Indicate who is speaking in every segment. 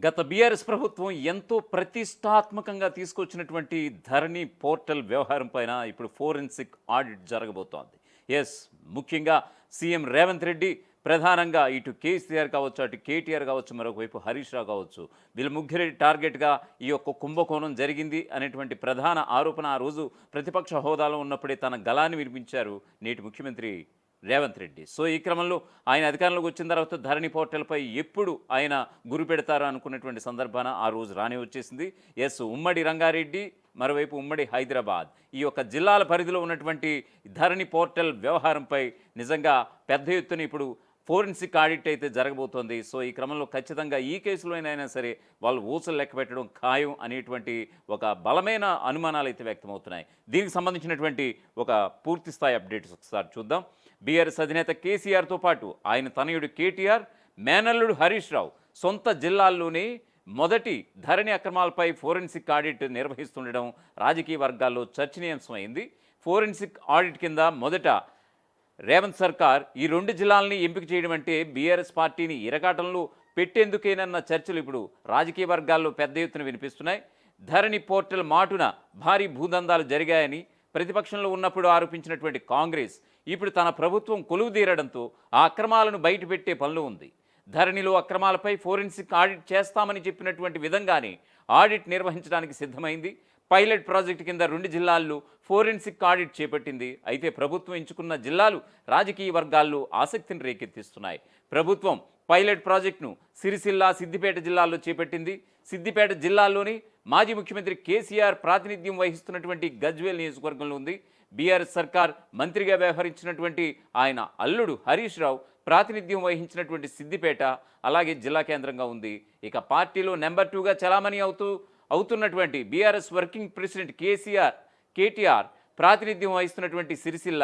Speaker 1: గత బీఆర్ఎస్ ప్రభుత్వం ఎంతో ప్రతిష్టాత్మకంగా తీసుకొచ్చినటువంటి ధరణి పోర్టల్ వ్యవహారం పైన ఇప్పుడు ఫోరెన్సిక్ ఆడిట్ జరగబోతోంది. ముఖ్యంగా సీఎం రేవంత్ రెడ్డి ప్రధానంగా ఇటు కేసీఆర్ కావచ్చు, అటు కేటీఆర్ కావచ్చు, మరొక వైపు హరీష్ రావు కావచ్చు, వీళ్ళ ముగ్గురి టార్గెట్గా ఈ యొక్క కుంభకోణం జరిగింది అనేటువంటి ప్రధాన ఆరోపణ ఆ రోజు ప్రతిపక్ష హోదాలో ఉన్నప్పుడే తన గళాన్ని వినిపించారు నేటి ముఖ్యమంత్రి రేవంత్ రెడ్డి. సో ఈ క్రమంలో ఆయన అధికారంలోకి వచ్చిన తర్వాత ధరణి పోర్టల్పై ఎప్పుడు ఆయన గురి పెడతారో అనుకున్నటువంటి సందర్భాన ఆ రోజు రానే వచ్చేసింది. ఉమ్మడి రంగారెడ్డి, మరోవైపు ఉమ్మడి హైదరాబాద్, ఈ యొక్క జిల్లాల పరిధిలో ఉన్నటువంటి ధరణి పోర్టల్ వ్యవహారంపై నిజంగా పెద్ద ఎత్తున ఇప్పుడు ఫోరెన్సిక్ ఆడిట్ అయితే జరగబోతోంది. సో ఈ క్రమంలో ఖచ్చితంగా ఈ కేసులోనైనా సరే వాళ్ళు ఊసలు లెక్క పెట్టడం ఖాయం అనేటువంటి ఒక బలమైన అనుమానాలు అయితే వ్యక్తమవుతున్నాయి. దీనికి సంబంధించినటువంటి ఒక పూర్తి స్థాయి అప్డేట్స్ ఒకసారి చూద్దాం. బీఆర్ఎస్ అధినేత కేసీఆర్తో పాటు ఆయన తనయుడు కేటీఆర్, మేనల్లుడు హరీష్ రావు సొంత జిల్లాల్లోనే మొదటి ధరణి అక్రమాలపై ఫోరెన్సిక్ ఆడిట్ నిర్వహిస్తుండడం రాజకీయ వర్గాల్లో చర్చనీయాంశమైంది. ఫోరెన్సిక్ ఆడిట్ కింద మొదట రేవంత్ సర్కార్ ఈ రెండు జిల్లాలని ఎంపిక చేయడం అంటే బీఆర్ఎస్ పార్టీని ఇరకాటంలో పెట్టేందుకేనన్న చర్చలు ఇప్పుడు రాజకీయ వర్గాల్లో పెద్ద ఎత్తున వినిపిస్తున్నాయి. ధరణి పోర్టల్ మాటున భారీ భూదందాలు జరిగాయని ప్రతిపక్షంలో ఉన్నప్పుడు ఆరోపించినటువంటి కాంగ్రెస్ ఇప్పుడు తన ప్రభుత్వం కొలువుదీరడంతో ఆ అక్రమాలను బయటపెట్టే పనిలో ఉంది. ధరణిలో అక్రమాలపై ఫోరెన్సిక్ ఆడిట్ చేస్తామని చెప్పినటువంటి విధంగానే ఆడిట్ నిర్వహించడానికి సిద్ధమైంది. పైలట్ ప్రాజెక్టు కింద 2 జిల్లాల్లో ఫోరెన్సిక్ ఆడిట్ చేపట్టింది. అయితే ప్రభుత్వం ఎంచుకున్న జిల్లాలు రాజకీయ వర్గాల్లో ఆసక్తిని రేకెత్తిస్తున్నాయి. ప్రభుత్వం పైలట్ ప్రాజెక్టును సిరిసిల్ల, సిద్దిపేట జిల్లాల్లో చేపట్టింది. సిద్దిపేట జిల్లాలోని మాజీ ముఖ్యమంత్రి కేసీఆర్ ప్రాతినిధ్యం వహిస్తున్నటువంటి గజ్వేల్ నియోజకవర్గంలో ఉంది. బీఆర్ఎస్ సర్కార్ మంత్రిగా వ్యవహరించినటువంటి ఆయన అల్లుడు హరీష్ రావు ప్రాతినిధ్యం వహించినటువంటి సిద్దిపేట అలాగే జిల్లా కేంద్రంగా ఉంది. ఇక పార్టీలో నెంబర్ 2గా చలామణి అవుతున్నటువంటి బీఆర్ఎస్ వర్కింగ్ ప్రెసిడెంట్ కేటీఆర్ ప్రాతినిధ్యం వహిస్తున్నటువంటి సిరిసిల్ల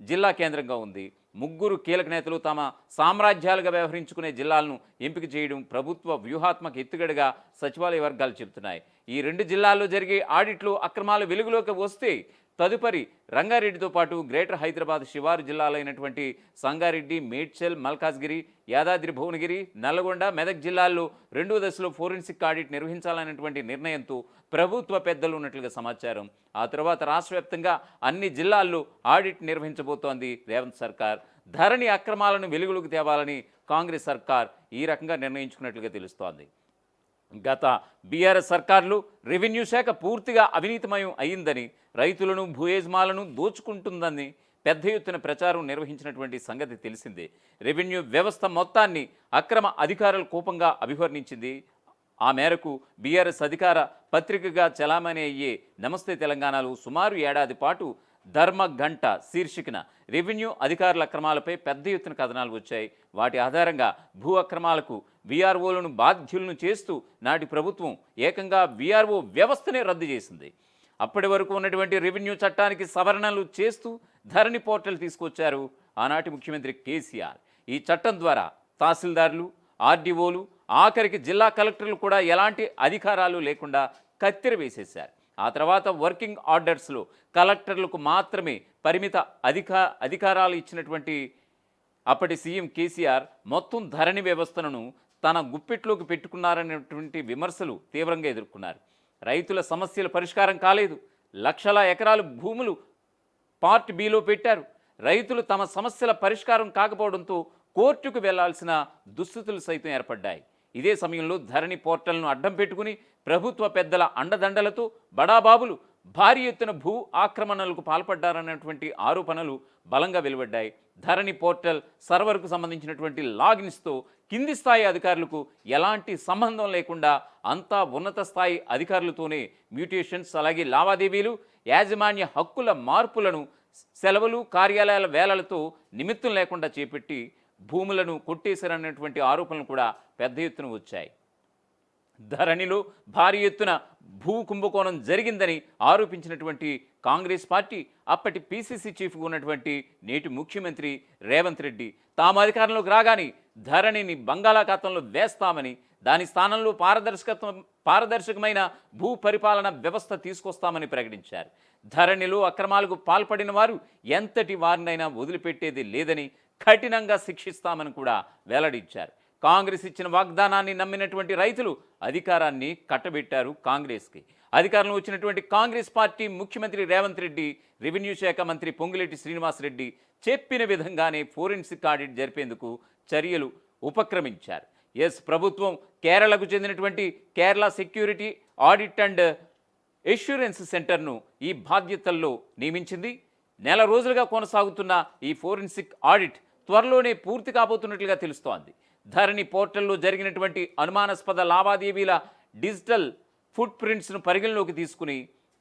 Speaker 1: జిల్లా కేంద్రంగా ఉంది. ముగ్గురు కీలక నేతలు తమ సామ్రాజ్యాలుగా వ్యవహరించుకునే జిల్లాలను ఎంపిక చేయడం ప్రభుత్వ వ్యూహాత్మక ఎత్తుగడగా సచివాలయ వర్గాలు చెబుతున్నాయి. ఈ 2 జిల్లాల్లో జరిగే ఆడిట్లో అక్రమాలు వెలుగులోకి వస్తే తదుపరి రంగారెడ్డితో పాటు గ్రేటర్ హైదరాబాద్ శివారు జిల్లాలైనటువంటి సంగారెడ్డి, మేడ్చల్, మల్కాజ్గిరి, యాదాద్రి భువనగిరి, నల్గొండ, మెదక్ జిల్లాల్లో 2వ దశలో ఫోరెన్సిక్ ఆడిట్ నిర్వహించాలనేటువంటి నిర్ణయంతో ప్రభుత్వ పెద్దలు ఉన్నట్లుగా సమాచారం. ఆ తర్వాత రాష్ట్ర వ్యాప్తంగా అన్ని జిల్లాల్లో ఆడిట్ నిర్వహించబోతోంది రేవంత్ సర్కార్. ధరణి అక్రమాలను వెలుగులోకి తేవాలని కాంగ్రెస్ సర్కార్ ఈ రకంగా నిర్ణయించుకున్నట్లుగా తెలుస్తోంది. గత బీఆర్ఎస్ సర్కార్లు రెవెన్యూ శాఖ పూర్తిగా అవినీతిమయం అయిందని, రైతులను భూయజమాలను దోచుకుంటుందని పెద్ద ఎత్తున ప్రచారం నిర్వహించినటువంటి సంగతి తెలిసిందే. రెవెన్యూ వ్యవస్థ మొత్తాన్ని అక్రమ అధికారుల కోపంగా అభివర్ణించింది. ఆ మేరకు బీఆర్ఎస్ అధికార పత్రికగా చలామణి అయ్యే నమస్తే తెలంగాణలో సుమారు ఏడాది పాటు ధర్మగంట శీర్షికన రెవెన్యూ అధికారుల అక్రమాలపై పెద్ద ఎత్తున కథనాలు వచ్చాయి. వాటి ఆధారంగా భూ అక్రమాలకు వీఆర్ఓలను బాధ్యులను చేస్తూ నాటి ప్రభుత్వం ఏకంగా వీఆర్ఓ వ్యవస్థనే రద్దు చేసింది. అప్పటి వరకు ఉన్నటువంటి రెవెన్యూ చట్టానికి సవరణలు చేస్తూ ధరణి పోర్టల్ తీసుకొచ్చారు ఆనాటి ముఖ్యమంత్రి కేసీఆర్. ఈ చట్టం ద్వారా తహసీల్దార్లు, ఆర్డీఓలు, ఆఖరికి జిల్లా కలెక్టర్లు కూడా ఎలాంటి అధికారాలు లేకుండా కత్తెర వేసేశారు. ఆ తర్వాత వర్కింగ్ ఆర్డర్స్లో కలెక్టర్లకు మాత్రమే పరిమిత అధికారాలు ఇచ్చినటువంటి అప్పటి సీఎం కేసీఆర్ మొత్తం ధరణి వ్యవస్థను తన గుప్పిట్లోకి పెట్టుకున్నారనేటువంటి విమర్శలు తీవ్రంగా ఎదుర్కొన్నారు. రైతుల సమస్యల పరిష్కారం కాలేదు. లక్షల ఎకరాలు భూములు పార్ట్ బిలో పెట్టారు. రైతులు తమ సమస్యల పరిష్కారం కాకపోవడంతో కోర్టుకు వెళ్లాల్సిన దుస్థితులు సైతం ఏర్పడ్డాయి. ఇదే సమయంలో ధరణి పోర్టల్ను అడ్డం పెట్టుకుని ప్రభుత్వ పెద్దల అండదండలతో బడాబాబులు భారీ ఎత్తున భూ ఆక్రమణలకు పాల్పడ్డారన్నటువంటి ఆరోపణలు బలంగా వెలువడ్డాయి. ధరణి పోర్టల్ సర్వర్కు సంబంధించినటువంటి లాగిన్స్తో కింది స్థాయి అధికారులకు ఎలాంటి సంబంధం లేకుండా అంతా ఉన్నత స్థాయి అధికారులతోనే మ్యూటేషన్స్, అలాగే లావాదేవీలు, యాజమాన్య హక్కుల మార్పులను సెలవులు, కార్యాలయాల వేలలతో నిమిత్తం లేకుండా చేపట్టి భూములను కొట్టేశారన్నటువంటి ఆరోపణలు కూడా పెద్ద ఎత్తున వచ్చాయి. ధరణిలో భారీ ఎత్తున భూ కుంభకోణం జరిగిందని ఆరోపించినటువంటి కాంగ్రెస్ పార్టీ అప్పటి పీసీసీ చీఫ్గా ఉన్నటువంటి నేటి ముఖ్యమంత్రి రేవంత్ రెడ్డి తాము అధికారంలోకి రాగానే ధరణిని బంగాళాఖాతంలో వేస్తామని, దాని స్థానంలో పారదర్శకమైన భూ పరిపాలన వ్యవస్థ తీసుకొస్తామని ప్రకటించారు. ధరణిలో అక్రమాలకు పాల్పడిన వారు ఎంతటి వారినైనా వదిలిపెట్టేది లేదని, కఠినంగా శిక్షిస్తామని కూడా వెల్లడించారు. కాంగ్రెస్ ఇచ్చిన వాగ్దానాన్ని నమ్మినటువంటి రైతులు అధికారాన్ని కట్టబెట్టారు కాంగ్రెస్కి. అధికారంలో వచ్చినటువంటి కాంగ్రెస్ పార్టీ ముఖ్యమంత్రి రేవంత్ రెడ్డి, రెవెన్యూ శాఖ మంత్రి పొంగులేటి శ్రీనివాసరెడ్డి చెప్పిన విధంగానే ఫోరెన్సిక్ ఆడిట్ జరిపేందుకు చర్యలు ఉపక్రమించారు. ప్రభుత్వం కేరళకు చెందినటువంటి Kerala security audit and assurance సెంటర్ను ఈ బాధ్యతల్లో నియమించింది. నెల రోజులుగా కొనసాగుతున్న ఈ ఫోరెన్సిక్ ఆడిట్ త్వరలోనే పూర్తి కాబోతున్నట్లుగా తెలుస్తోంది. ధరణి పోర్టల్లో జరిగినటువంటి అనుమానాస్పద లావాదేవీల డిజిటల్ ఫుట్ ప్రింట్స్ను పరిగణలోకి తీసుకుని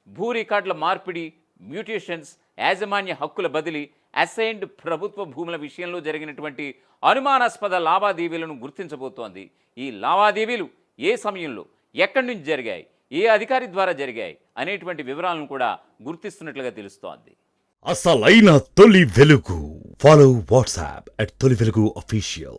Speaker 1: భూ రికార్డుల మార్పిడి, మ్యూటేషన్స్, యాజమాన్య హక్కుల బదిలీ, అసైన్డ్ ప్రభుత్వ భూముల విషయంలో జరిగినటువంటి అనుమానాస్పద లావాదేవీలను గుర్తించబోతోంది. ఈ లావాదేవీలు ఏ సమయంలో, ఎక్కడి నుంచి జరిగాయి, ఏ అధికారి ద్వారా జరిగాయి అనేటువంటి వివరాలను కూడా గుర్తిస్తున్నట్లుగా తెలుస్తోంది.
Speaker 2: అసలైన తొలి వెలుగు. ఫాలో వాట్సాప్ @తొలి వెలుగు అఫీషియల్.